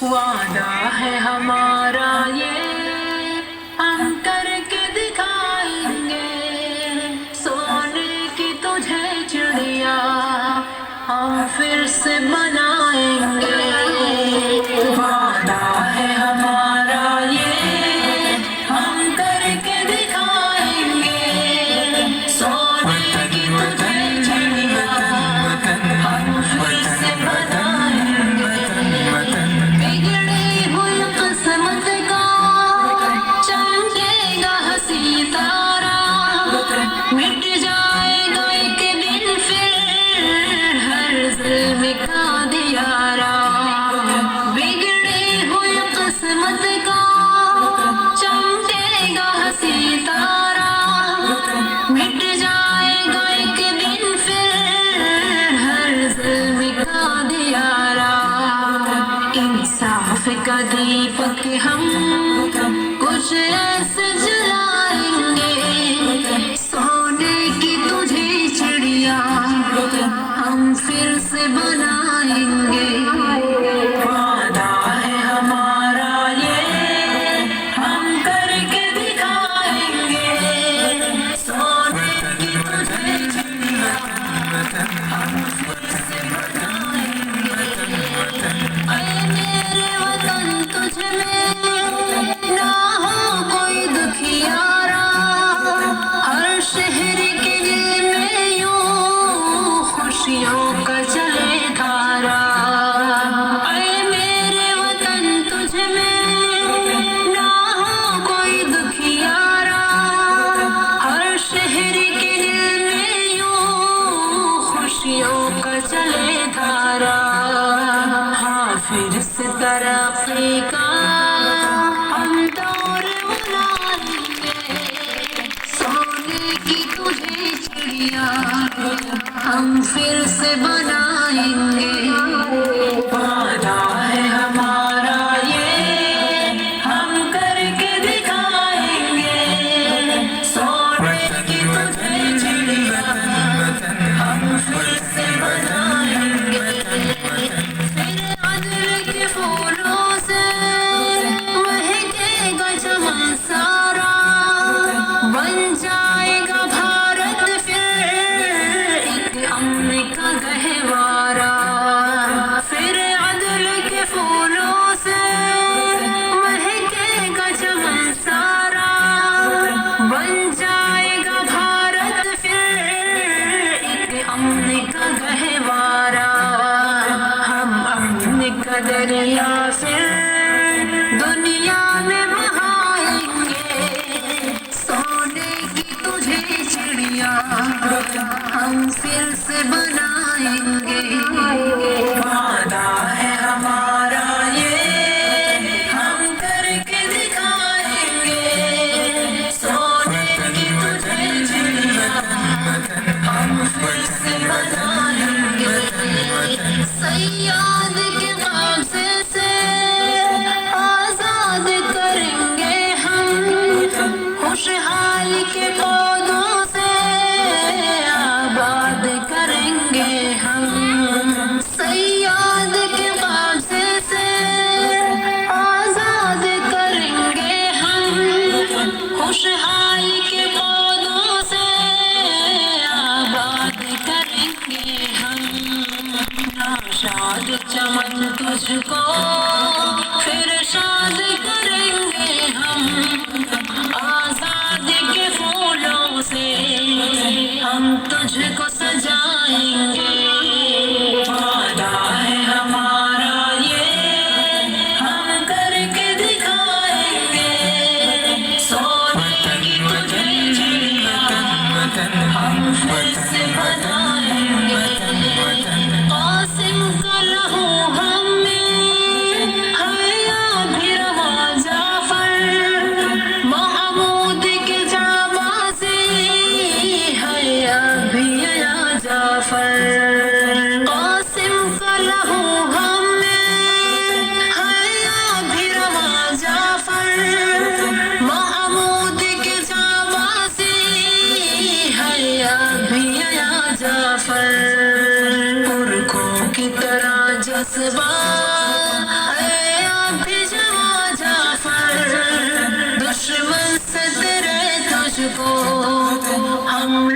वादा है हमारा ये हम करके दिखाएंगे, सोने की तुझे चिड़िया हम फिर से बनाएंगे। वादा है हमारा ये हम करके दिखाएंगे, सोने की तुझे चिड़िया हम फिर से बनाएंगे। बिगड़ी हुई किस्मत का चमकेगा हंसी तारा, मिट जाएगा एक दिन फिर हर जुल्म का दियारा। बिगड़ी हुई किस्मत का चमकेगा हंसी तारा, मिट जाएगा एक दिन फिर हर जुल्म का दियारा। इंसाफ का दीपक हम कुछ ऐसे जलाएंगे, सोने की तुझे चिड़िया हम फिर से बनाएंगे। वादा है हमारा ये हम करके दिखाएंगे, सोने की तुझे चिड़िया हम फिर से बनाएंगे। ऐ मेरे वतन तुझ में ना हो कोई दुखियारा, हर शहर के दिल में यूं खुशियों का चले धारा। ऐ मेरे वतन तुझ में ना हो कोई दुखियारा, हर शहर के दिल में यूं खुशियों का चले धारा। फिर से तरक्की का हम दौर बुलाएंगे, सोने की तुझे चिड़िया हम फिर से बनाएंगे। वादा है हमारा ये हम करके दिखाएंगे, सोने की तुझे चिड़िया हम फिर से बनाएंगे। फूलों से महकेगा चमन सारा, बन जाएगा भारत फिर एक अमन का गहवारा। फिर अदल के फूलों से महकेगा चमन सारा, बन जाएगा भारत फिर एक अमन का गहवारा। का दरिया फिर दुनिया में बहाएंगे, सोने की तुझे चिड़िया हम फिर से बनाएंगे। वादा है हमारा ये हम करके दिखाएंगे, सोने की तुझे चिड़िया हम फिर से बनाएंगे। सैयाद के काबज़े से आजाद करेंगे हम, खुशहाल के पौधों से आबाद करेंगे हम। सैयाद के काबज़े से आजाद करेंगे हम, खुशहाल के पौधों से आबाद करेंगे हम। शाद चमन तुझको फिर शाद करेंगे हम, आजादी के फूलों से हम तुझको सजाएंगे। वादा है हमारा ये हम करके दिखाएंगे, सोने की तुझे चिड़िया हम फिर से बनाएंगे। कासिम का लहू हमें हया भी रवा जाफर, حسبا اے آپ جوا جعفر دشمن سے تیرے تجھ کو ہم